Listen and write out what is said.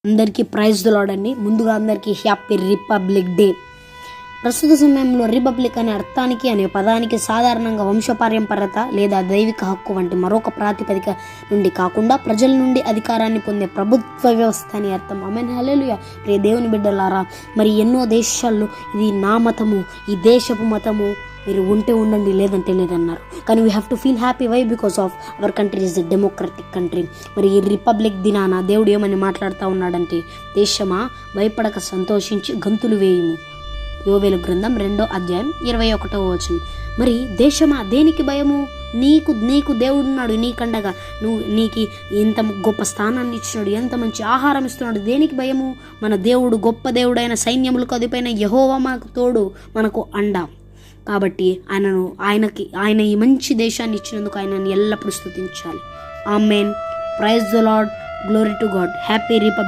అందరికీ praise the lord అండి. ముందుగా అందరికీ హ్యాపీ రిపబ్లిక్ డే. ప్రస్తుత సమయంలో రిపబ్లిక్ అనే అర్థానికి అనే పదానికి సాధారణంగా వంశపారంపర్యత లేదా దైవిక హక్కు వంటి మరొక ప్రాతిపదిక నుండి కాకుండా ప్రజల నుండి అధికారాన్ని పొందే ప్రభుత్వ వ్యవస్థ అని అర్థం. ఆమేన్, హల్లెలూయా. ప్రియ దేవుని బిడ్డలారా, మరి ఎన్నో దేశాల్లో ఇది నా మతము, ఈ దేశపు మతము, మీరు ఉంటే ఉండండి లేదంటే లేదన్నారు. కానీ we have to feel happy. Why? Because of our country is a democratic country. మరి ఈ రిపబ్లిక్ దినాన దేవుడు ఏమని మాట్లాడుతూ ఉన్నాడంటే, దేశమా భయపడక సంతోషించి గంతులు వేయుము. యోవేలు గ్రంథం 2:21. మరి దేశమా దేనికి భయము? నీకు దేవుడున్నాడు, నీకండగా నీకు ఎంత గొప్ప స్థానాన్ని ఇచ్చినాడు, ఎంత మంచి ఆహారం ఇస్తున్నాడు. దేనికి భయము? మన దేవుడు గొప్ప దేవుడైన సైన్యములకు అధిపైన యెహోవా మనకు తోడు, మనకు అండ. కాబట్టి ఆయన ఈ మంచి దేశాన్ని ఇచ్చినందుకు ఆయనను ఎల్లప్పుడూ స్తుతించాలి. ఆమేన్. Praise the Lord. Glory to God. Happy republic.